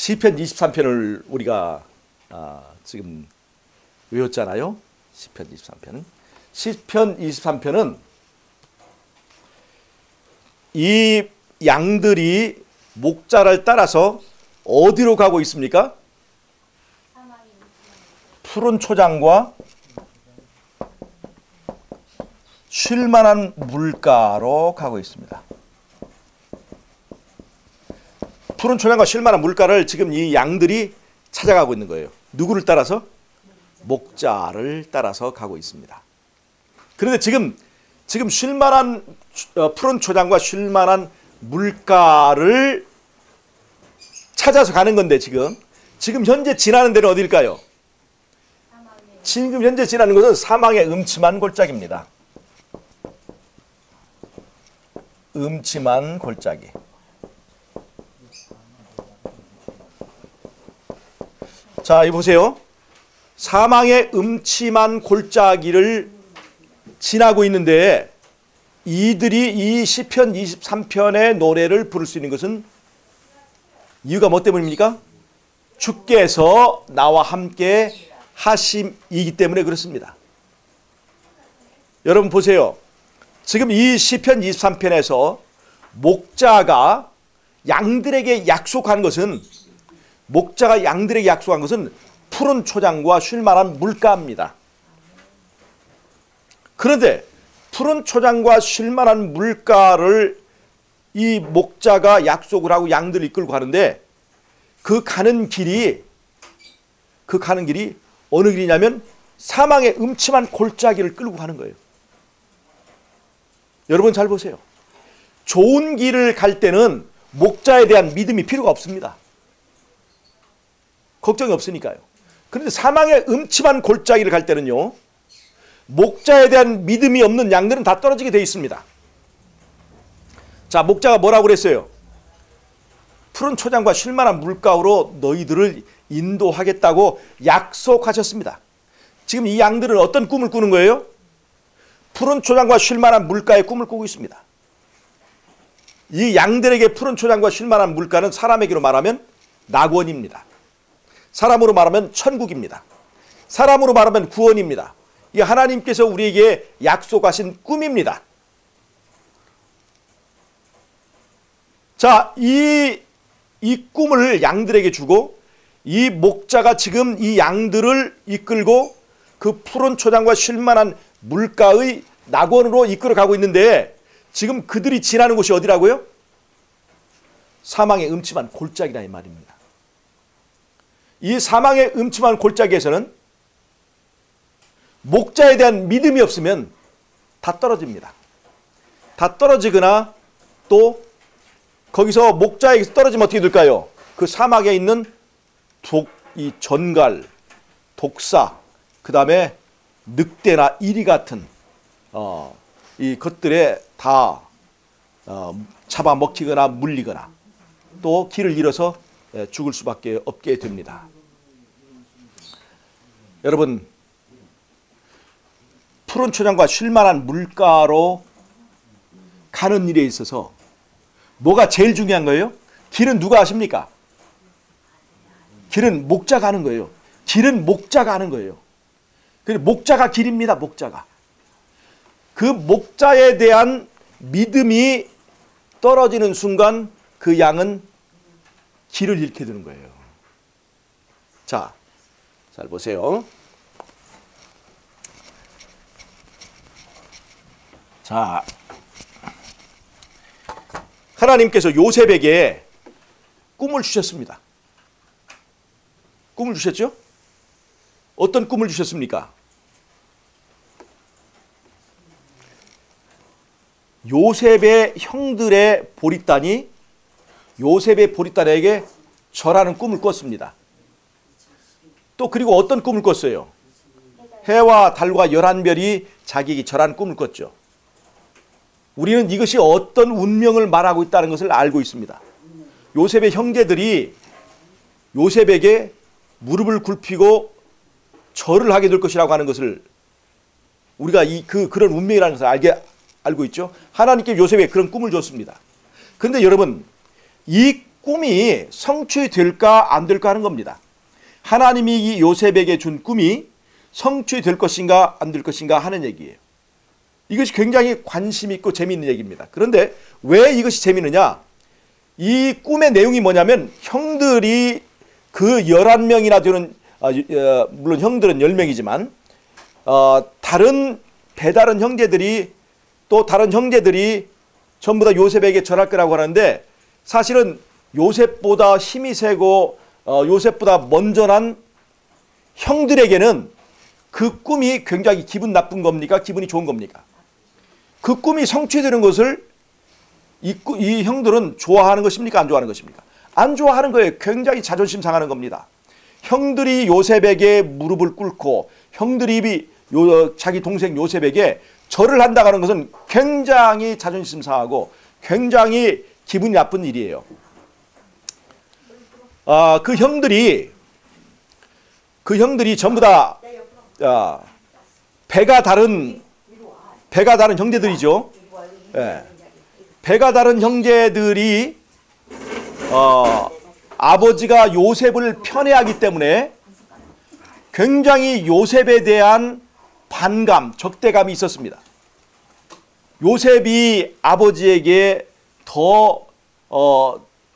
시편 23편을 우리가 지금 외웠잖아요. 시편 23편은. 시편 23편은 이 양들이 목자를 따라서 어디로 가고 있습니까? 푸른 초장과 쉴만한 물가로 가고 있습니다. 푸른 초장과 쉴만한 물가를 지금 이 양들이 찾아가고 있는 거예요. 누구를 따라서? 목자를 따라서 가고 있습니다. 그런데 지금 쉴만한 푸른 초장과 쉴만한 물가를 찾아서 가는 건데 지금 현재 지나는 데는 어딜까요? 지금 현재 지나는 것은 사망의 음침한 골짜기입니다. 음침한 골짜기. 자, 이 보세요. 사망의 음침한 골짜기를 지나고 있는데 이들이 이 시편 23편의 노래를 부를 수 있는 것은 이유가 뭐 때문입니까? 주께서 나와 함께 하심이기 때문에 그렇습니다. 여러분 보세요. 지금 이 시편 23편에서 목자가 양들에게 약속한 것은 푸른 초장과 쉴만한 물가입니다. 그런데 푸른 초장과 쉴만한 물가를 이 목자가 약속을 하고 양들을 이끌고 가는데 그 가는 길이 어느 길이냐면 사망의 음침한 골짜기를 끌고 가는 거예요. 여러분 잘 보세요. 좋은 길을 갈 때는 목자에 대한 믿음이 필요가 없습니다. 걱정이 없으니까요. 그런데 사망의 음침한 골짜기를 갈 때는요, 목자에 대한 믿음이 없는 양들은 다 떨어지게 되어 있습니다. 자, 목자가 뭐라고 그랬어요? 푸른 초장과 쉴만한 물가로 너희들을 인도하겠다고 약속하셨습니다. 지금 이 양들은 어떤 꿈을 꾸는 거예요? 푸른 초장과 쉴만한 물가의 꿈을 꾸고 있습니다. 이 양들에게 푸른 초장과 쉴만한 물가는 사람에게로 말하면 낙원입니다. 사람으로 말하면 천국입니다. 사람으로 말하면 구원입니다. 이 하나님께서 우리에게 약속하신 꿈입니다. 자, 이 꿈을 양들에게 주고 이 목자가 지금 이 양들을 이끌고 그 푸른 초장과 쉴만한 물가의 낙원으로 이끌어가고 있는데 지금 그들이 지나는 곳이 어디라고요? 사망의 음침한 골짜기라 이 말입니다. 이 사망의 음침한 골짜기에서는 목자에 대한 믿음이 없으면 다 떨어집니다. 다 떨어지거나 또 거기서 목자에게서 떨어지면 어떻게 될까요? 그 사막에 있는 이 전갈, 독사, 그 다음에 늑대나 이리 같은 이 것들에 다 잡아먹히거나 물리거나 또 길을 잃어서 죽을 수밖에 없게 됩니다. 여러분, 푸른 초장과 쉴만한 물가로 가는 일에 있어서 뭐가 제일 중요한 거예요? 길은 누가 하십니까? 길은 목자가 하는 거예요. 길은 목자가 하는 거예요. 목자가 길입니다. 목자가. 그 목자에 대한 믿음이 떨어지는 순간 그 양은 길을 잃게 되는 거예요. 자, 잘 보세요. 자, 하나님께서 요셉에게 꿈을 주셨습니다. 꿈을 주셨죠? 어떤 꿈을 주셨습니까? 요셉의 형들의 보릿단이 요셉의 보릿단에게 절하는 꿈을 꿨습니다. 또 그리고 어떤 꿈을 꿨어요? 해와 달과 11별이 자기에게 절하는 꿈을 꿨죠. 우리는 이것이 어떤 운명을 말하고 있다는 것을 알고 있습니다. 요셉의 형제들이 요셉에게 무릎을 굽히고 절을 하게 될 것이라고 하는 것을 우리가 그런 운명이라는 것을 알고 있죠. 하나님께 요셉에게 그런 꿈을 줬습니다. 그런데 여러분, 이 꿈이 성취될까 안 될까 하는 겁니다. 하나님이 이 요셉에게 준 꿈이 성취될 것인가 안 될 것인가 하는 얘기예요. 이것이 굉장히 관심 있고 재미있는 얘기입니다. 그런데 왜 이것이 재미있느냐? 이 꿈의 내용이 뭐냐면 형들이 그 11명이나 되는 물론 형들은 10명이지만 다른 배다른 형제들이 또 다른 형제들이 전부 다 요셉에게 절할 거라고 하는데 사실은 요셉보다 힘이 세고 요셉보다 먼저 난 형들에게는 그 꿈이 굉장히 기분 나쁜 겁니까? 기분이 좋은 겁니까? 그 꿈이 성취되는 것을 이 형들은 좋아하는 것입니까? 안 좋아하는 것입니까? 안 좋아하는 거예요. 굉장히 자존심 상하는 겁니다. 형들이 요셉에게 무릎을 꿇고 형들이 자기 동생 요셉에게 절을 한다고 하는 것은 굉장히 자존심 상하고 굉장히 기분이 나쁜 일이에요. 그 형들이 전부 다 배가 다른 형제들이죠. 예. 배가 다른 형제들이 아버지가 요셉을 편애하기 때문에 굉장히 요셉에 대한 반감, 적대감이 있었습니다. 요셉이 아버지에게 더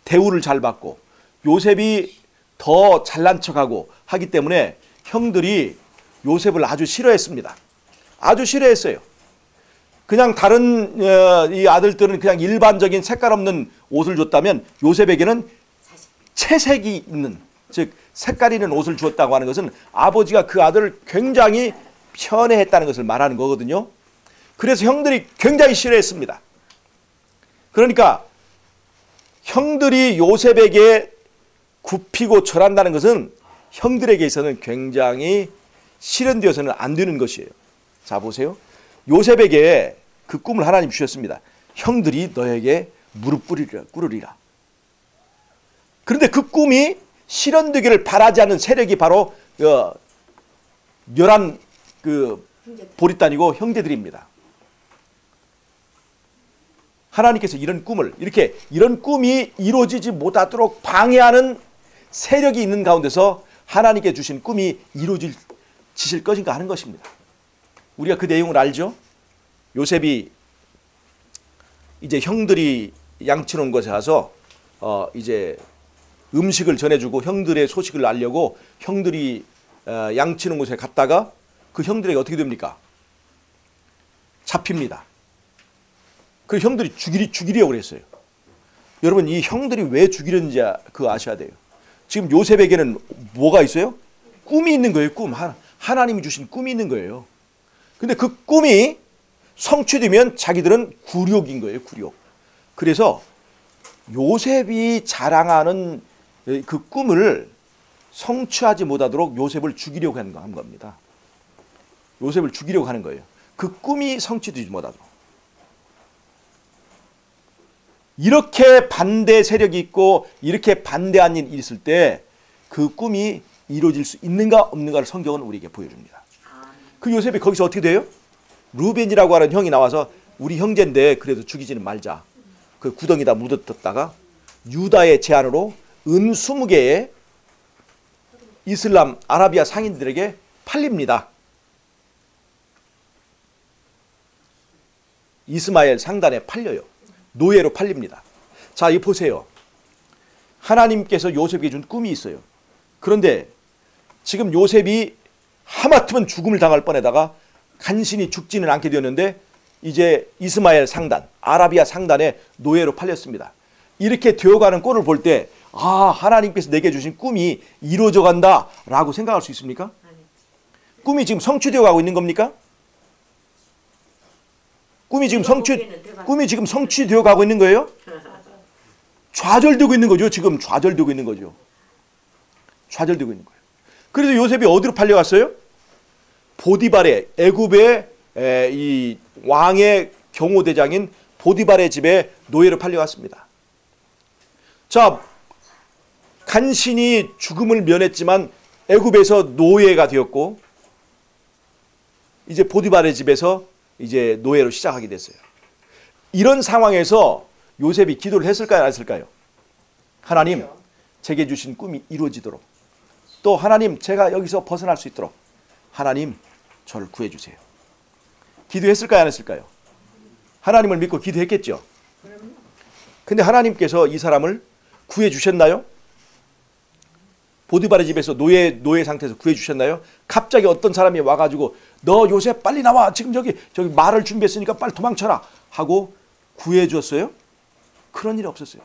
대우를 잘 받고 요셉이 더 잘난 척하고 하기 때문에 형들이 요셉을 아주 싫어했습니다. 아주 싫어했어요. 그냥 다른 이 아들들은 그냥 일반적인 색깔 없는 옷을 줬다면 요셉에게는 채색이 있는, 즉 색깔 있는 옷을 주었다고 하는 것은 아버지가 그 아들을 굉장히 편애했다는 것을 말하는 거거든요. 그래서 형들이 굉장히 싫어했습니다. 그러니까 형들이 요셉에게 굽히고 절한다는 것은 형들에게 있어서는 굉장히 실현되어서는 안 되는 것이에요. 자, 보세요. 요셉에게 그 꿈을 하나님 주셨습니다. 형들이 너에게 무릎 꿇으리라. 그런데 그 꿈이 실현되기를 바라지 않는 세력이 바로 11 보릿단이고 형제들입니다. 하나님께서 이런 꿈이 이루어지지 못하도록 방해하는 세력이 있는 가운데서 하나님께 주신 꿈이 이루어지실 것인가 하는 것입니다. 우리가 그 내용을 알죠? 요셉이 이제 형들이 양치놓은 곳에 가서 이제 음식을 전해주고 형들의 소식을 알려고 형들이 양치놓은 곳에 갔다가 그 형들에게 어떻게 됩니까? 잡힙니다. 그 형들이 죽이려고 그랬어요. 여러분, 이 형들이 왜 죽이려는지 그거 아셔야 돼요. 지금 요셉에게는 뭐가 있어요? 꿈이 있는 거예요. 꿈. 하나님이 주신 꿈이 있는 거예요. 근데 그 꿈이 성취되면 자기들은 굴욕인 거예요. 굴욕. 그래서 요셉이 자랑하는 그 꿈을 성취하지 못하도록 요셉을 죽이려고 한 겁니다. 요셉을 죽이려고 하는 거예요. 그 꿈이 성취되지 못하도록. 이렇게 반대 세력이 있고 이렇게 반대한 일이 있을 때 그 꿈이 이루어질 수 있는가 없는가를 성경은 우리에게 보여줍니다. 그 요셉이 거기서 어떻게 돼요? 루벤이라고 하는 형이 나와서 우리 형제인데 그래도 죽이지는 말자. 그 구덩이다 묻었다가 유다의 제안으로 은 20개의 이슬람 아라비아 상인들에게 팔립니다. 이스마엘 상단에 팔려요. 노예로 팔립니다. 자, 이 보세요. 하나님께서 요셉에게 준 꿈이 있어요. 그런데 지금 요셉이 하마터면 죽음을 당할 뻔에다가 간신히 죽지는 않게 되었는데 이제 이스마엘 상단, 아라비아 상단에 노예로 팔렸습니다. 이렇게 되어가는 꼴을 볼 때 하나님께서 내게 주신 꿈이 이루어져 간다라고 생각할 수 있습니까? 꿈이 지금 성취되어 가고 있는 겁니까? 꿈이 지금 성취되어 가고 있는 거예요? 좌절되고 있는 거죠. 지금 좌절되고 있는 거죠. 좌절되고 있는 거예요. 그래서 요셉이 어디로 팔려갔어요? 보디발의 애굽의 이 왕의 경호대장인 보디발의 집에 노예로 팔려갔습니다. 자, 간신히 죽음을 면했지만 애굽에서 노예가 되었고 이제 보디발의 집에서 이제 노예로 시작하게 됐어요. 이런 상황에서 요셉이 기도를 했을까요? 안 했을까요? 하나님, 제게 주신 꿈이 이루어지도록, 또 하나님, 제가 여기서 벗어날 수 있도록 하나님, 저를 구해주세요. 기도했을까요? 안 했을까요? 하나님을 믿고 기도했겠죠. 근데 하나님께서 이 사람을 구해주셨나요? 보디발의 집에서 노예 상태에서 구해주셨나요? 갑자기 어떤 사람이 와가지고 너 요셉 빨리 나와, 지금 저기 말을 준비했으니까 빨리 도망쳐라 하고 구해줬어요? 그런 일이 없었어요.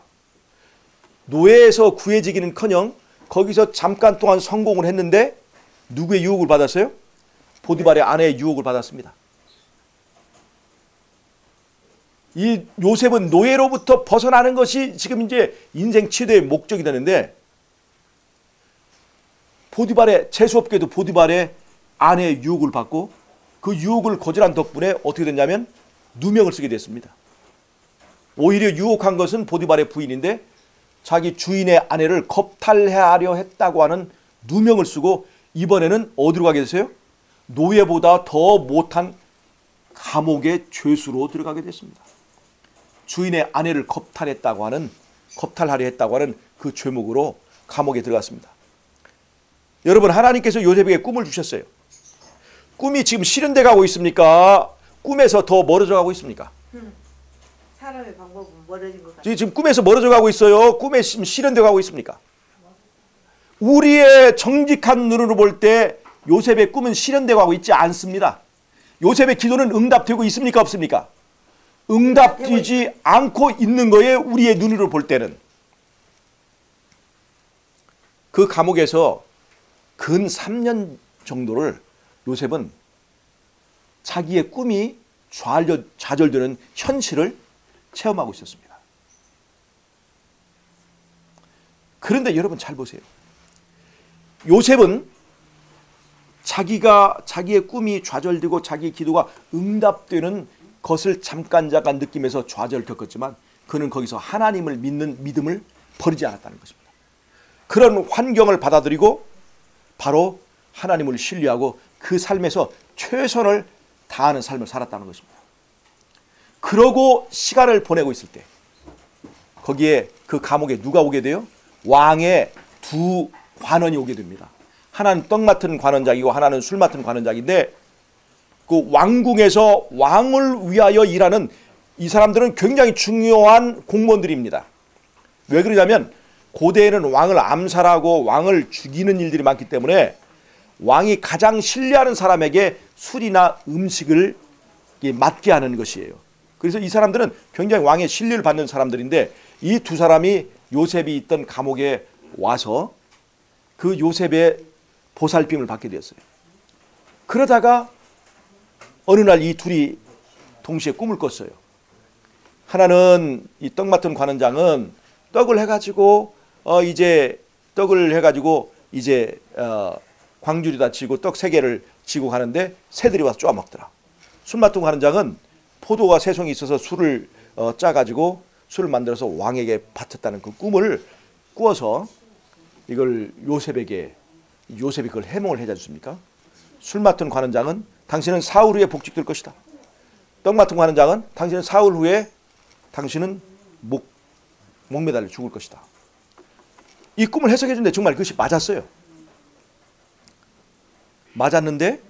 노예에서 구해지기는커녕 거기서 잠깐 동안 성공을 했는데 누구의 유혹을 받았어요? 보디발의 아내의 유혹을 받았습니다. 이 요셉은 노예로부터 벗어나는 것이 지금 이제 인생 최대의 목적이 되는데, 보디발의, 재수없게도 보디발의 아내의 유혹을 받고 그 유혹을 거절한 덕분에 어떻게 됐냐면 누명을 쓰게 됐습니다. 오히려 유혹한 것은 보디발의 부인인데 자기 주인의 아내를 겁탈하려 했다고 하는 누명을 쓰고 이번에는 어디로 가게 됐어요? 노예보다 더 못한 감옥의 죄수로 들어가게 됐습니다. 주인의 아내를 겁탈하려 했다고 하는 그 죄목으로 감옥에 들어갔습니다. 여러분, 하나님께서 요셉에게 꿈을 주셨어요. 꿈이 지금 실현돼 가고 있습니까? 꿈에서 더 멀어져 가고 있습니까? 사람의 방법은 멀어진 것 같아요. 지금 꿈에서 멀어져 가고 있어요? 꿈에 지금 실현돼 가고 있습니까? 우리의 정직한 눈으로 볼 때 요셉의 꿈은 실현되고 가고 있지 않습니다. 요셉의 기도는 응답되고 있습니까? 없습니까? 응답되지 않고 있는 거예요. 우리의 눈으로 볼 때는. 그 감옥에서 근 3년 정도를 요셉은 자기의 꿈이 좌절되는 현실을 체험하고 있었습니다. 그런데 여러분 잘 보세요. 요셉은 자기의 꿈이 좌절되고 자기의 기도가 응답되는 것을 잠깐 느끼면서 좌절을 겪었지만 그는 거기서 하나님을 믿는 믿음을 버리지 않았다는 것입니다. 그런 환경을 받아들이고 바로 하나님을 신뢰하고 그 삶에서 최선을 다하는 삶을 살았다는 것입니다. 그러고 시간을 보내고 있을 때 거기에 그 감옥에 누가 오게 돼요? 왕의 두 관원이 오게 됩니다. 하나는 떡 맡은 관원장이고 하나는 술 맡은 관원장인데, 그 왕궁에서 왕을 위하여 일하는 이 사람들은 굉장히 중요한 공무원들입니다. 왜 그러냐면 고대에는 왕을 암살하고 왕을 죽이는 일들이 많기 때문에 왕이 가장 신뢰하는 사람에게 술이나 음식을 맡게 하는 것이에요. 그래서 이 사람들은 굉장히 왕의 신뢰를 받는 사람들인데, 이 두 사람이 요셉이 있던 감옥에 와서 그 요셉의 보살핌을 받게 되었어요. 그러다가 어느 날 이 둘이 동시에 꿈을 꿨어요. 하나는 이 떡 맡은 관원장은 떡을 해가지고 광주리다 치고 떡 3개를 지고 가는데 새들이 와서 쪼아 먹더라. 술 맡은 관원장은 포도가 3송이 있어서 술을 짜가지고 술을 만들어서 왕에게 바쳤다는 그 꿈을 꾸어서 이걸 요셉이 그걸 해몽을 해지 않습니까? 술 맡은 관원장은 당신은 사흘 후에 복직될 것이다. 떡 맡은 관원장은 당신은 사흘 후에 당신은 목매달려 죽을 것이다. 이 꿈을 해석해 주는데 정말 그것이 맞았어요. 맞았는데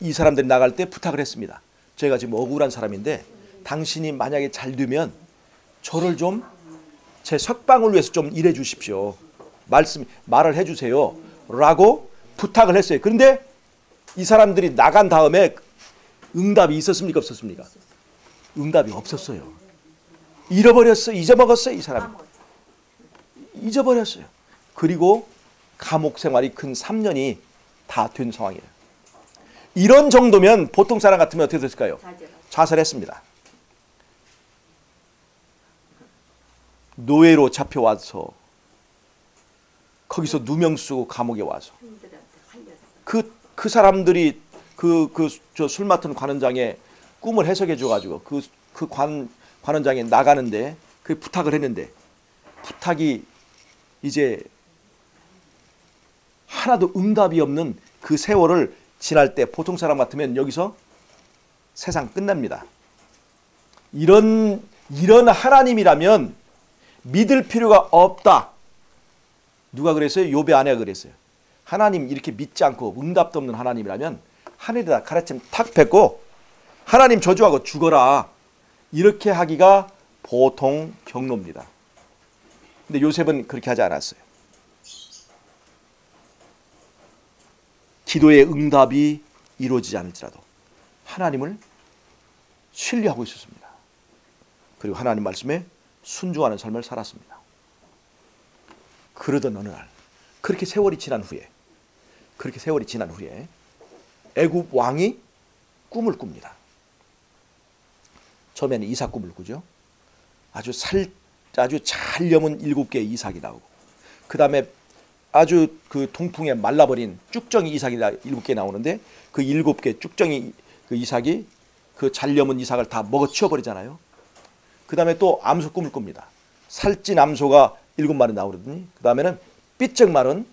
이 사람들이 나갈 때 부탁을 했습니다. 제가 지금 억울한 사람인데 당신이 만약에 잘 되면 저를 좀 제 석방을 위해서 좀 일해 주십시오. 말을 해 주세요. 라고 부탁을 했어요. 그런데 이 사람들이 나간 다음에 응답이 있었습니까? 없었습니까? 응답이 없었어요. 잊어먹었어요. 이 사람이. 잊어버렸어요. 그리고 감옥 생활이 근 3년이 다 된 상황이에요. 이런 정도면 보통 사람 같으면 어떻게 됐을까요? 자살했습니다. 노예로 잡혀와서 거기서 누명 쓰고 감옥에 와서 그 사람들이 저 술 맡은 관원장의 꿈을 해석해 줘가지고 그 관원장이 나가는데 그 부탁을 했는데 부탁이 이제 하나도 응답이 없는 그 세월을 지날 때 보통 사람 같으면 여기서 세상 끝납니다. 이런 하나님이라면 믿을 필요가 없다. 누가 그랬어요? 욥의 아내가 그랬어요. 하나님 이렇게 믿지 않고 응답도 없는 하나님이라면 하늘에다 가라침 탁 뱉고 하나님 저주하고 죽어라. 이렇게 하기가 보통 경로입니다. 근데 요셉은 그렇게 하지 않았어요. 기도의 응답이 이루어지지 않을지라도 하나님을 신뢰하고 있었습니다. 그리고 하나님 말씀에 순종하는 삶을 살았습니다. 그러던 어느 날 그렇게 세월이 지난 후에 애굽 왕이 꿈을 꿉니다. 처음에는 이삭 꿈을 꾸죠. 아주 잘 여문 7개의 이삭이 나오고 그 다음에 아주 그 동풍에 말라버린 쭉정이 이삭이 7개 나오는데 그 7개 쭉정이 그 이삭이 그 잘 여문 이삭을 다 먹어치워버리잖아요. 그 다음에 또 암소 꿈을 꿉니다. 살찐 암소가 7마리 나오더니 그 다음에는 삐쩍 마른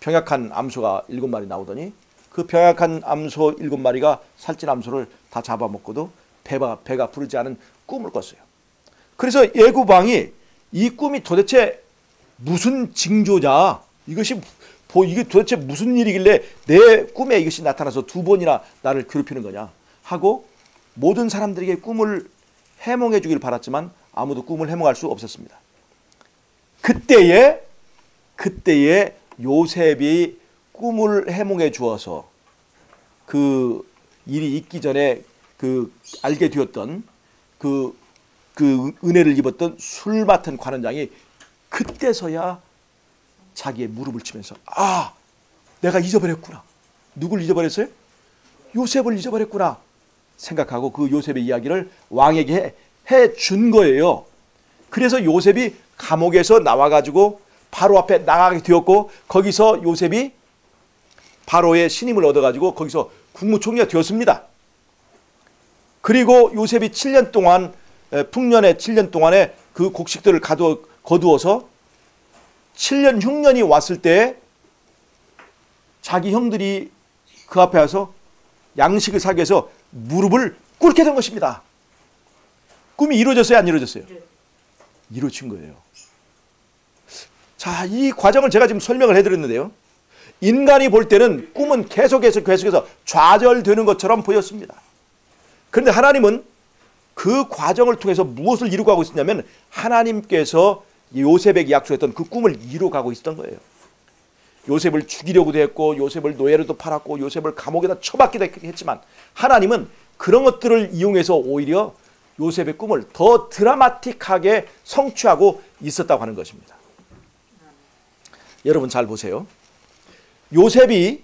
병약한 암소가 7마리 나오더니 그 병약한 암소 7마리가 살찐 암소를 다 잡아먹고도 배가 부르지 않은 꿈을 꿨어요. 그래서 애굽 왕이 이 꿈이 도대체 무슨 징조냐, 이게 도대체 무슨 일이길래 내 꿈에 이것이 나타나서 2번이나 나를 괴롭히는 거냐 하고 모든 사람들에게 꿈을 해몽해 주길 바랐지만 아무도 꿈을 해몽할 수 없었습니다. 그때에 요셉이 꿈을 해몽해 주어서 그 일이 있기 전에 그 알게 되었던 그 은혜를 입었던 술 맡은 관원장이 그때서야 자기의 무릎을 치면서 아, 내가 잊어버렸구나. 누굴 잊어버렸어요? 요셉을 잊어버렸구나 생각하고 그 요셉의 이야기를 왕에게 해준 거예요. 그래서 요셉이 감옥에서 나와가지고 바로 앞에 나가게 되었고 거기서 요셉이 바로의 신임을 얻어가지고 거기서 국무총리가 되었습니다. 그리고 요셉이 7년 동안 풍년의 7년 동안에 그 곡식들을 거두어서 7년 흉년이 왔을 때 자기 형들이 그 앞에 와서 양식을 사기 위해서 무릎을 꿇게 된 것입니다. 꿈이 이루어졌어요? 안 이루어졌어요? 이루어진 거예요. 자, 이 과정을 제가 지금 설명을 해드렸는데요. 인간이 볼 때는 꿈은 계속해서 좌절되는 것처럼 보였습니다. 그런데 하나님은 그 과정을 통해서 무엇을 이루어가고 있었냐면 하나님께서 요셉에게 약속했던 그 꿈을 이루어가고 있었던 거예요. 요셉을 죽이려고도 했고 요셉을 노예로도 팔았고 요셉을 감옥에다 처박기도 했지만 하나님은 그런 것들을 이용해서 오히려 요셉의 꿈을 더 드라마틱하게 성취하고 있었다고 하는 것입니다. 여러분 잘 보세요. 요셉이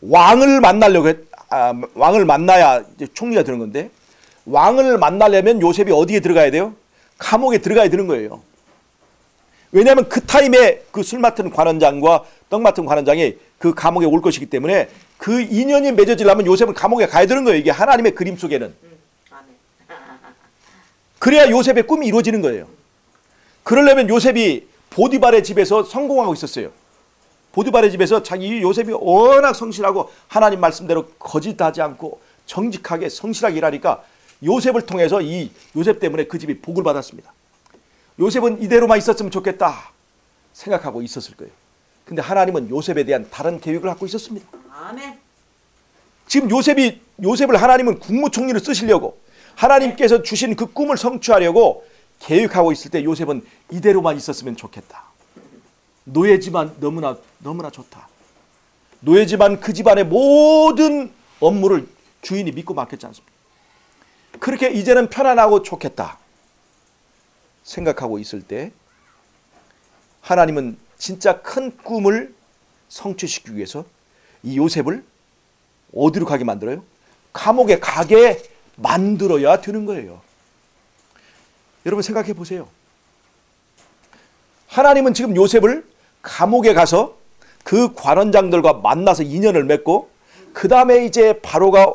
왕을 만나야 이제 총리가 되는 건데 왕을 만나려면 요셉이 어디에 들어가야 돼요? 감옥에 들어가야 되는 거예요. 왜냐하면 그 타임에 그 술 맡은 관원장과 떡 맡은 관원장이 그 감옥에 올 것이기 때문에 그 인연이 맺어지려면 요셉은 감옥에 가야 되는 거예요. 이게 하나님의 그림 속에는. 그래야 요셉의 꿈이 이루어지는 거예요. 그러려면 요셉이 보디발의 집에서 성공하고 있었어요. 보디발의 집에서 자기 요셉이 워낙 성실하고 하나님 말씀대로 거짓하지 않고 정직하게 성실하게 일하니까 요셉을 통해서 이 요셉 때문에 그 집이 복을 받았습니다. 요셉은 이대로만 있었으면 좋겠다 생각하고 있었을 거예요. 근데 하나님은 요셉에 대한 다른 계획을 갖고 있었습니다. 아멘. 지금 요셉을 하나님은 국무총리로 쓰시려고 하나님께서 주신 그 꿈을 성취하려고 계획하고 있을 때 요셉은 이대로만 있었으면 좋겠다. 노예지만 너무나 좋다. 노예지만 그 집안의 모든 업무를 주인이 믿고 맡겼지 않습니까? 그렇게 이제는 편안하고 좋겠다 생각하고 있을 때 하나님은 진짜 큰 꿈을 성취시키기 위해서 이 요셉을 어디로 가게 만들어요? 감옥에 가게 만들어야 되는 거예요. 여러분 생각해 보세요. 하나님은 지금 요셉을 감옥에 가서 그 관원장들과 만나서 인연을 맺고 그 다음에 이제 바로가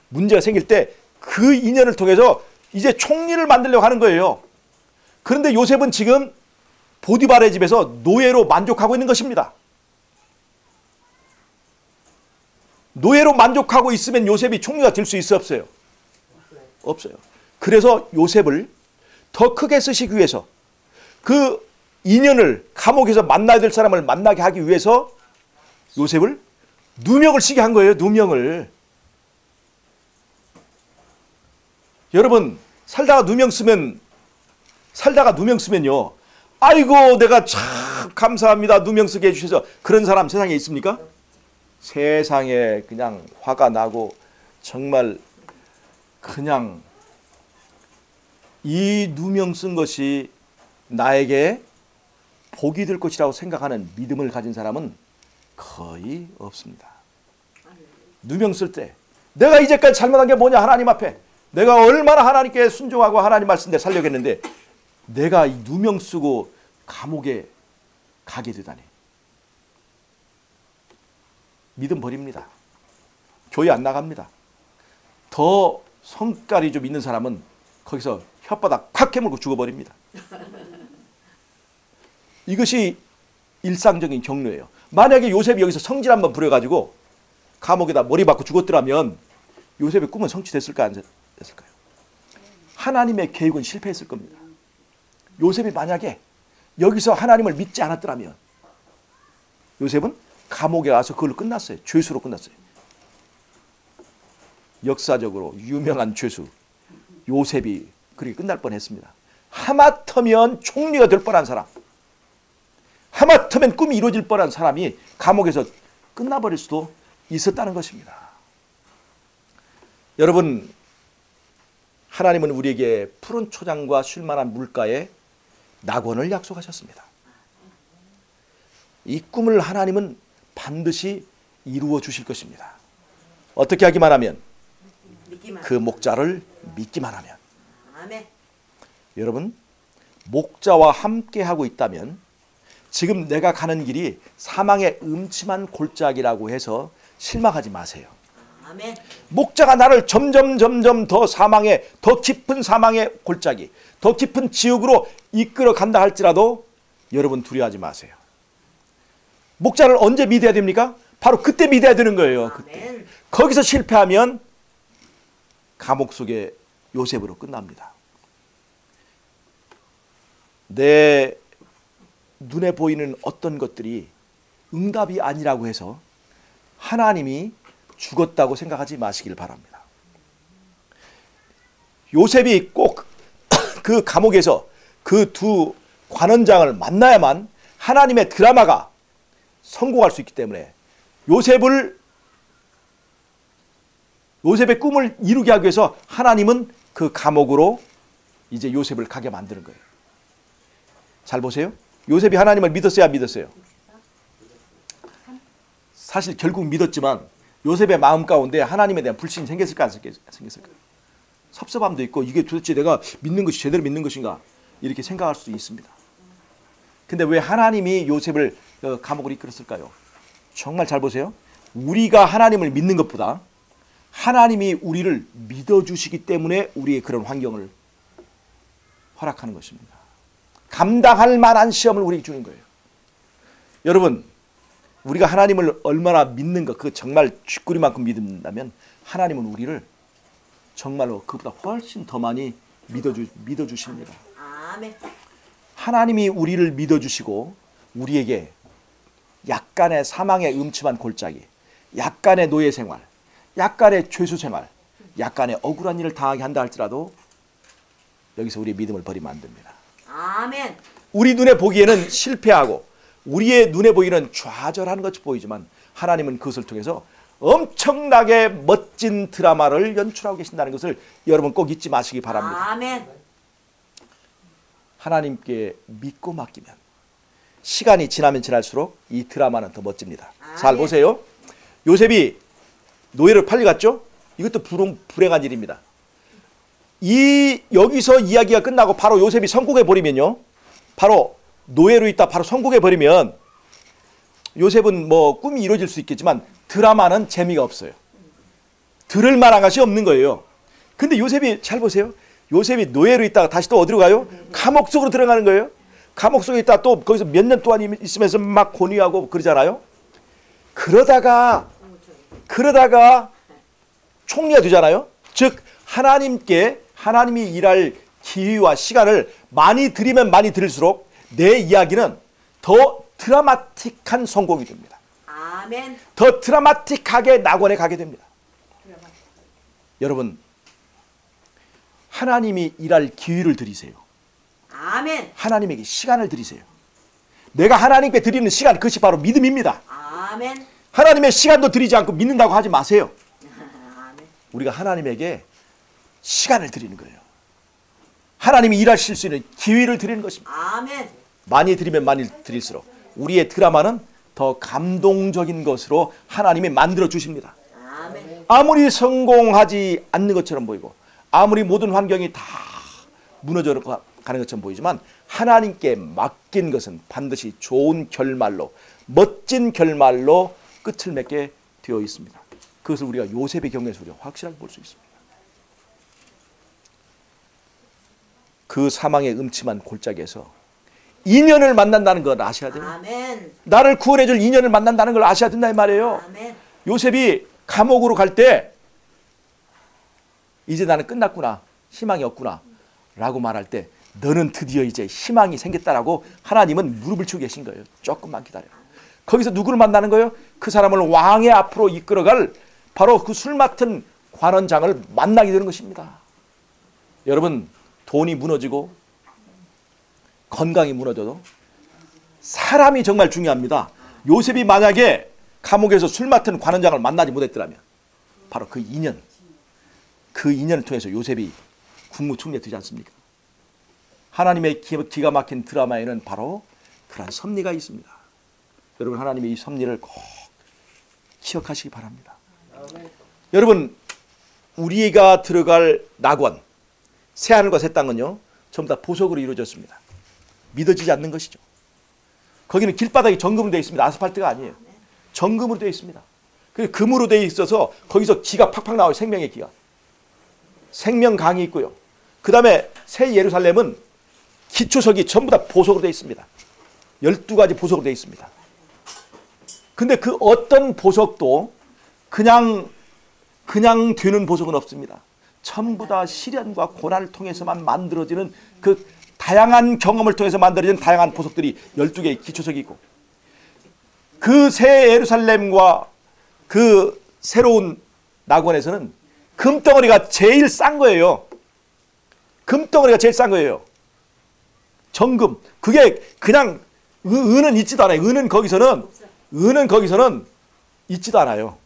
문제가 생길 때 그 인연을 통해서 이제 총리를 만들려고 하는 거예요. 그런데 요셉은 지금 보디발의 집에서 노예로 만족하고 있는 것입니다. 노예로 만족하고 있으면 요셉이 총리가 될 수 있어 없어요? 없어요. 그래서 요셉을 더 크게 쓰시기 위해서 그 인연을 감옥에서 만나야 될 사람을 만나게 하기 위해서 요셉을 누명을 쓰게 한 거예요. 누명을. 여러분 살다가 누명 쓰면요. 아이고 내가 참 감사합니다. 누명 쓰게 해주셔서. 그런 사람 세상에 있습니까? 세상에 그냥 화가 나고 정말 그냥 이 누명 쓴 것이 나에게 복이 될 것이라고 생각하는 믿음을 가진 사람은 거의 없습니다. 누명 쓸 때 내가 이제까지 잘못한 게 뭐냐 하나님 앞에 내가 얼마나 하나님께 순종하고 하나님 말씀대로 살려겠는데 내가 이 누명 쓰고 감옥에 가게 되다니. 믿음 버립니다. 교회 안 나갑니다. 더 성깔이 좀 있는 사람은 거기서 혓바닥 콱 깨물고 죽어버립니다. 이것이 일상적인 경로예요. 만약에 요셉이 여기서 성질 한번 부려가지고 감옥에다 머리 박고 죽었더라면 요셉의 꿈은 성취됐을까 안 됐을까요? 하나님의 계획은 실패했을 겁니다. 요셉이 만약에 여기서 하나님을 믿지 않았더라면 요셉은 감옥에 가서 그걸로 끝났어요. 죄수로 끝났어요. 역사적으로 유명한 죄수 요셉이 그렇게 끝날 뻔했습니다. 하마터면 총리가 될 뻔한 사람, 하마터면 꿈이 이루어질 뻔한 사람이 감옥에서 끝나버릴 수도 있었다는 것입니다. 여러분, 하나님은 우리에게 푸른 초장과 쉴만한 물가에 낙원을 약속하셨습니다. 이 꿈을 하나님은 반드시 이루어 주실 것입니다. 어떻게 하기만 하면? 그 목자를 믿기만 하면. 아멘. 여러분, 목자와 함께 하고 있다면 지금 내가 가는 길이 사망의 음침한 골짜기라고 해서 실망하지 마세요. 아멘. 목자가 나를 점점 더 사망의, 더 깊은 사망의 골짜기, 더 깊은 지옥으로 이끌어 간다 할지라도 여러분 두려워하지 마세요. 목자를 언제 믿어야 됩니까? 바로 그때 믿어야 되는 거예요. 그때. 거기서 실패하면 감옥 속의 요셉으로 끝납니다. 내 눈에 보이는 어떤 것들이 응답이 아니라고 해서 하나님이 죽었다고 생각하지 마시길 바랍니다. 요셉이 꼭 그 감옥에서 그 두 관원장을 만나야만 하나님의 드라마가 성공할 수 있기 때문에 요셉의 꿈을 이루게 하기 위해서 하나님은 그 감옥으로 이제 요셉을 가게 만드는 거예요. 잘 보세요. 요셉이 하나님을 믿었어요, 안 믿었어요? 사실 결국 믿었지만 요셉의 마음 가운데 하나님에 대한 불신이 생겼을까 안 생겼을까요? 섭섭함도 있고 이게 도대체 내가 믿는 것이 제대로 믿는 것인가 이렇게 생각할 수도 있습니다. 근데 왜 하나님이 요셉을 감옥으로 이끌었을까요? 정말 잘 보세요. 우리가 하나님을 믿는 것보다 하나님이 우리를 믿어주시기 때문에 우리의 그런 환경을 허락하는 것입니다. 감당할 만한 시험을 우리에게 주는 거예요. 여러분, 우리가 하나님을 얼마나 믿는가, 그 정말 쥐꼬리만큼 믿는다면 하나님은 우리를 정말로 그보다 훨씬 더 많이 믿어주십니다. 아멘. 하나님이 우리를 믿어주시고 우리에게 약간의 사망의 음침한 골짜기, 약간의 노예 생활, 약간의 죄수 생활, 약간의 억울한 일을 당하게 한다 할지라도 여기서 우리의 믿음을 버리면 안 됩니다. 아멘. 우리 눈에 보기에는 실패하고 우리의 눈에 보이는 좌절하는 것이 보이지만 하나님은 그것을 통해서 엄청나게 멋진 드라마를 연출하고 계신다는 것을 여러분 꼭 잊지 마시기 바랍니다. 아멘. 하나님께 믿고 맡기면 시간이 지나면 지날수록 이 드라마는 더 멋집니다. 잘 보세요. 요셉이 노예로 팔려갔죠? 이것도 불행한 일입니다. 여기서 이야기가 끝나고 바로 요셉이 성공해 버리면요, 바로 노예로 있다 바로 성공해 버리면 요셉은 뭐 꿈이 이루어질 수 있겠지만 드라마는 재미가 없어요. 들을 만한 것이 없는 거예요. 근데 요셉이 잘 보세요. 요셉이 노예로 있다가 다시 또 어디로 가요? 감옥 속으로 들어가는 거예요. 감옥 속에 있다 또 거기서 몇 년 동안 있으면서 막 권위하고 그러잖아요. 그러다가 총리가 되잖아요. 즉 하나님이 일할 기회와 시간을 많이 들이면 많이 들일수록 내 이야기는 더 드라마틱한 성공이 됩니다. 아멘. 더 드라마틱하게 낙원에 가게 됩니다. 여러분, 하나님이 일할 기회를 드리세요. 아멘. 하나님에게 시간을 드리세요. 내가 하나님께 드리는 시간, 그것이 바로 믿음입니다. 아멘. 하나님의 시간도 드리지 않고 믿는다고 하지 마세요. 아멘. 우리가 하나님에게 시간을 드리는 거예요. 하나님이 일하실 수 있는 기회를 드리는 것입니다. 아멘. 많이 드리면 많이 드릴수록 우리의 드라마는 더 감동적인 것으로 하나님이 만들어 주십니다. 아멘. 아무리 성공하지 않는 것처럼 보이고 아무리 모든 환경이 다 무너져 가는 것처럼 보이지만 하나님께 맡긴 것은 반드시 좋은 결말로, 멋진 결말로 끝을 맺게 되어 있습니다. 그것을 우리가 요셉의 경우에서 우리가 확실하게 볼 수 있습니다. 그 사망의 음침한 골짜기에서 인연을 만난다는 걸 아셔야 돼요. 아멘. 나를 구원해 줄 인연을 만난다는 걸 아셔야 된다 이 말이에요. 아멘. 요셉이 감옥으로 갈 때 이제 나는 끝났구나, 희망이 없구나 라고 말할 때 너는 드디어 이제 희망이 생겼다라고 하나님은 무릎을 치고 계신 거예요. 조금만 기다려. 거기서 누구를 만나는 거예요? 그 사람을 왕의 앞으로 이끌어갈 바로 그 술 맡은 관원장을 만나게 되는 것입니다. 여러분, 돈이 무너지고 건강이 무너져도 사람이 정말 중요합니다. 요셉이 만약에 감옥에서 술 맡은 관원장을 만나지 못했더라면 바로 그 인연을 통해서 요셉이 국무총리에 되지 않습니까? 하나님의 기가 막힌 드라마에는 바로 그런 섭리가 있습니다. 여러분, 하나님의 이 섭리를 꼭 기억하시기 바랍니다. 여러분, 우리가 들어갈 낙원, 새하늘과 새 땅은요 전부 다 보석으로 이루어졌습니다. 믿어지지 않는 것이죠. 거기는 길바닥이 정금으로 되어 있습니다. 아스팔트가 아니에요. 정금으로 되어 있습니다. 금으로 되어 있어서 거기서 기가 팍팍 나와요. 생명의 기가. 생명강이 있고요. 그 다음에 새 예루살렘은 기초석이 전부 다 보석으로 되어 있습니다. 12가지 보석으로 되어 있습니다. 근데 그 어떤 보석도 그냥 되는 보석은 없습니다. 전부 다 시련과 고난을 통해서만 만들어지는 그 다양한 경험을 통해서 만들어진 다양한 보석들이 12개의 기초석이 있고, 그 새 예루살렘과 그 새로운 낙원에서는 금덩어리가 제일 싼 거예요. 금덩어리가 제일 싼 거예요. 정금. 그게 그냥 은은 있지도 않아요. 은은 거기서는 있지도 않아요.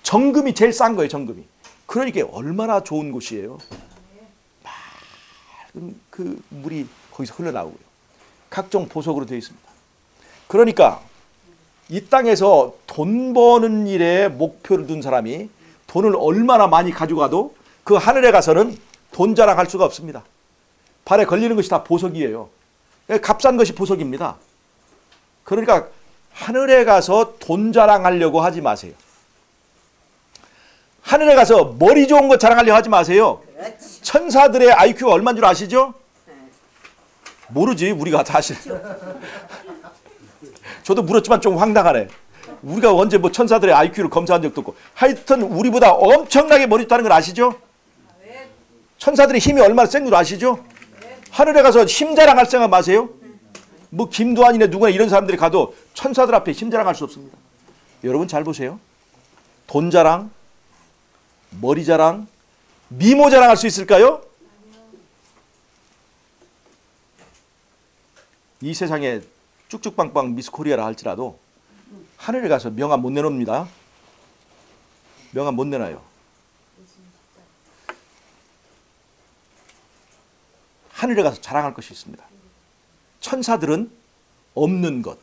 정금이 제일 싼 거예요. 정금이. 그러니까 얼마나 좋은 곳이에요. 맑은 그 물이 거기서 흘러나오고요. 각종 보석으로 되어 있습니다. 그러니까 이 땅에서 돈 버는 일에 목표를 둔 사람이 돈을 얼마나 많이 가져가도 그 하늘에 가서는 돈 자랑할 수가 없습니다. 발에 걸리는 것이 다 보석이에요. 값싼 것이 보석입니다. 그러니까 하늘에 가서 돈 자랑하려고 하지 마세요. 하늘에 가서 머리 좋은 거 자랑하려고 하지 마세요. 그렇지. 천사들의 IQ가 얼마인 줄 아시죠? 모르지. 우리가 다 아시죠. 저도 물었지만 좀 황당하네. 우리가 언제 뭐 천사들의 IQ를 검사한 적도 없고. 하여튼 우리보다 엄청나게 머리 좋다는 걸 아시죠? 천사들의 힘이 얼마나 센 줄 아시죠? 하늘에 가서 힘 자랑할 생각 마세요. 뭐 김두한이네 누구나 이런 사람들이 가도 천사들 앞에 힘 자랑할 수 없습니다. 여러분 잘 보세요. 돈 자랑, 머리 자랑, 미모 자랑할 수 있을까요? 이 세상에 쭉쭉빵빵 미스 코리아라 할지라도 하늘에 가서 명함 못 내놓습니다. 명함 못 내놔요. 하늘에 가서 자랑할 것이 있습니다. 천사들은 없는 것.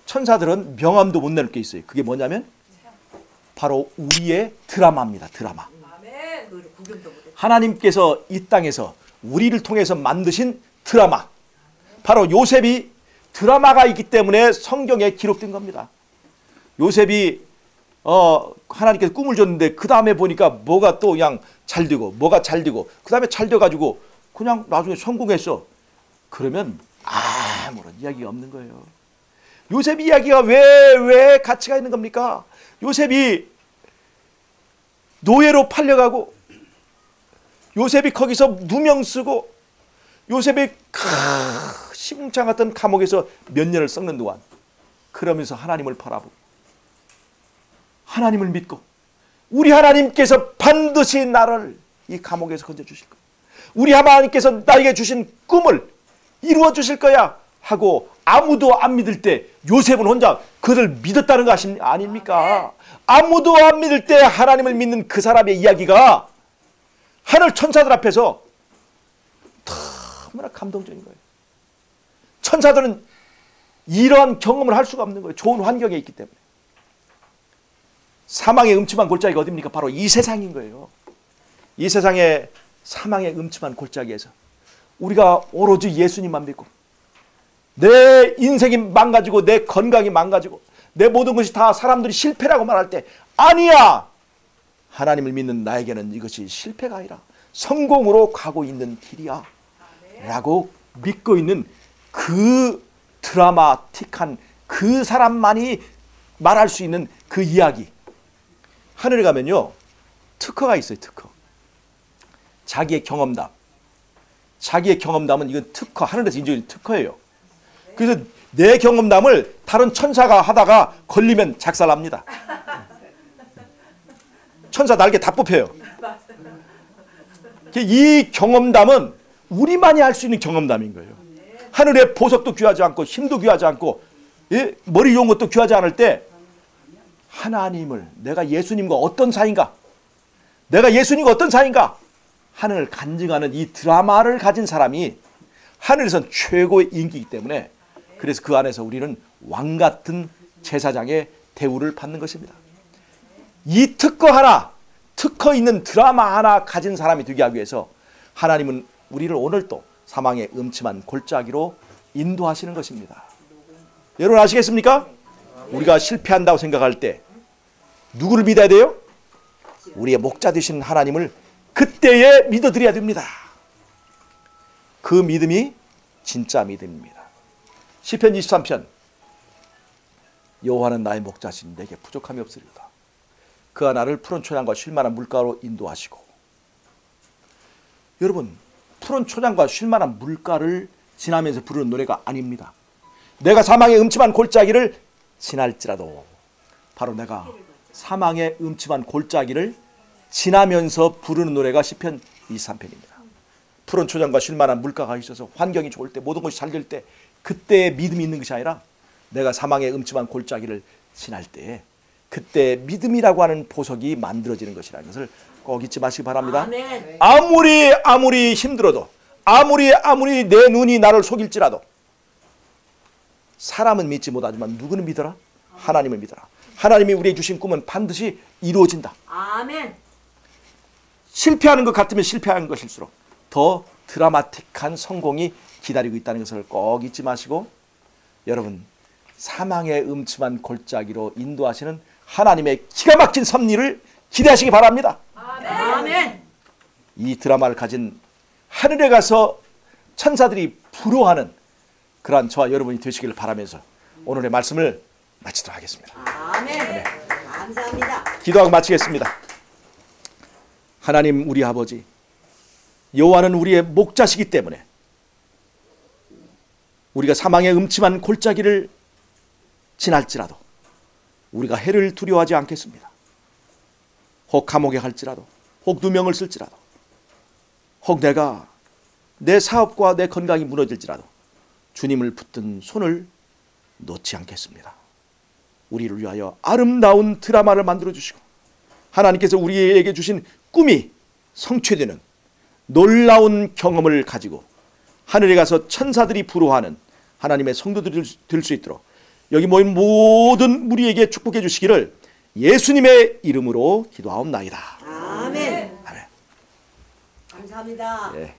천사들은 명함도 못 내놓을 게 있어요. 그게 뭐냐면 바로 우리의 드라마입니다. 드라마. 하나님께서 이 땅에서 우리를 통해서 만드신 드라마. 바로 요셉이 드라마가 있기 때문에 성경에 기록된 겁니다. 요셉이 하나님께서 꿈을 줬는데 그 다음에 보니까 뭐가 또 그냥 잘 되고 뭐가 잘 되고 그 다음에 잘 돼가지고 그냥 나중에 성공했어. 그러면 아무런 이야기가 없는 거예요. 요셉 이야기가 왜 가치가 있는 겁니까? 요셉이 노예로 팔려가고 요셉이 거기서 누명 쓰고 요셉이 시궁창 같은 감옥에서 몇 년을 썩는 동안 그러면서 하나님을 바라보고 하나님을 믿고 우리 하나님께서 반드시 나를 이 감옥에서 건져주실 거야. 우리 하나님께서 나에게 주신 꿈을 이루어 주실 거야 하고 아무도 안 믿을 때 요셉은 혼자 그를 믿었다는 거 아닙니까? 아무도 안 믿을 때 하나님을 믿는 그 사람의 이야기가 하늘 천사들 앞에서 너무나 감동적인 거예요. 천사들은 이러한 경험을 할 수가 없는 거예요. 좋은 환경에 있기 때문에. 사망의 음침한 골짜기가 어디입니까? 바로 이 세상인 거예요. 이 세상의 사망의 음침한 골짜기에서 우리가 오로지 예수님만 믿고 내 인생이 망가지고 내 건강이 망가지고 내 모든 것이 다 사람들이 실패라고 말할 때 아니야! 하나님을 믿는 나에게는 이것이 실패가 아니라 성공으로 가고 있는 길이야 라고 믿고 있는 그 드라마틱한 그 사람만이 말할 수 있는 그 이야기. 하늘에 가면요 특허가 있어요. 특허. 자기의 경험담. 자기의 경험담은 이건 특허. 하늘에서 인정해준 특허예요. 그래서 내 경험담을 다른 천사가 하다가 걸리면 작살납니다. 천사 날개 다 뽑혀요. 이 경험담은 우리만이 할 수 있는 경험담인 거예요. 하늘의 보석도 귀하지 않고 힘도 귀하지 않고 머리 좋은 것도 귀하지 않을 때 하나님을 내가 예수님과 어떤 사이인가 내가 예수님과 어떤 사이인가 하늘을 간증하는 이 드라마를 가진 사람이 하늘에선 최고의 인기이기 때문에 그래서 그 안에서 우리는 왕같은 제사장의 대우를 받는 것입니다. 이 특허 하나 특허 있는 드라마 하나 가진 사람이 되게 하기 위해서 하나님은 우리를 오늘도 사망의 음침한 골짜기로 인도하시는 것입니다. 여러분 아시겠습니까? 우리가 실패한다고 생각할 때 누구를 믿어야 돼요? 우리의 목자 되신 하나님을 그때에 믿어드려야 됩니다. 그 믿음이 진짜 믿음입니다. 시편 23편 여호와는 나의 목자시니 내게 부족함이 없으리로다. 그가 나를 푸른 초장과 쉴만한 물가로 인도하시고 여러분 푸른 초장과 쉴만한 물가를 지나면서 부르는 노래가 아닙니다. 내가 사망의 음침한 골짜기를 지날지라도 바로 내가 사망의 음침한 골짜기를 지나면서 부르는 노래가 시편 23편입니다. 푸른 초장과 쉴만한 물가가 있어서 환경이 좋을 때 모든 것이 잘 될 때 그때의 믿음이 있는 것이 아니라 내가 사망의 음침한 골짜기를 지날 때에 그때 믿음이라고 하는 보석이 만들어지는 것이라는 것을 꼭 잊지 마시기 바랍니다. 아멘. 아무리 힘들어도 아무리 내 눈이 나를 속일지라도 사람은 믿지 못하지만 누구는 믿어라? 하나님을 믿어라. 하나님이 우리에게 주신 꿈은 반드시 이루어진다. 아멘. 실패하는 것 같으면 실패한 것일수록 더 드라마틱한 성공이 기다리고 있다는 것을 꼭 잊지 마시고 여러분 사망의 음침한 골짜기로 인도하시는 하나님의 기가 막힌 섭리를 기대하시기 바랍니다. 아멘. 이 드라마를 가진 하늘에 가서 천사들이 부러워하는 그러한 저와 여러분이 되시기를 바라면서 오늘의 말씀을 마치도록 하겠습니다. 아멘. 감사합니다. 기도하고 마치겠습니다. 하나님 우리 아버지 여호와는 우리의 목자시기 때문에 우리가 사망의 음침한 골짜기를 지날지라도 우리가 해를 두려워하지 않겠습니다. 혹 감옥에 갈지라도 혹 누명을 쓸지라도 혹 내가 내 사업과 내 건강이 무너질지라도 주님을 붙든 손을 놓지 않겠습니다. 우리를 위하여 아름다운 드라마를 만들어 주시고 하나님께서 우리에게 주신 꿈이 성취되는 놀라운 경험을 가지고 하늘에 가서 천사들이 부러워하는 하나님의 성도들이 될 수 있도록 여기 모인 모든 무리에게 축복해 주시기를 예수님의 이름으로 기도하옵나이다. 아멘. 아멘. 감사합니다. 예.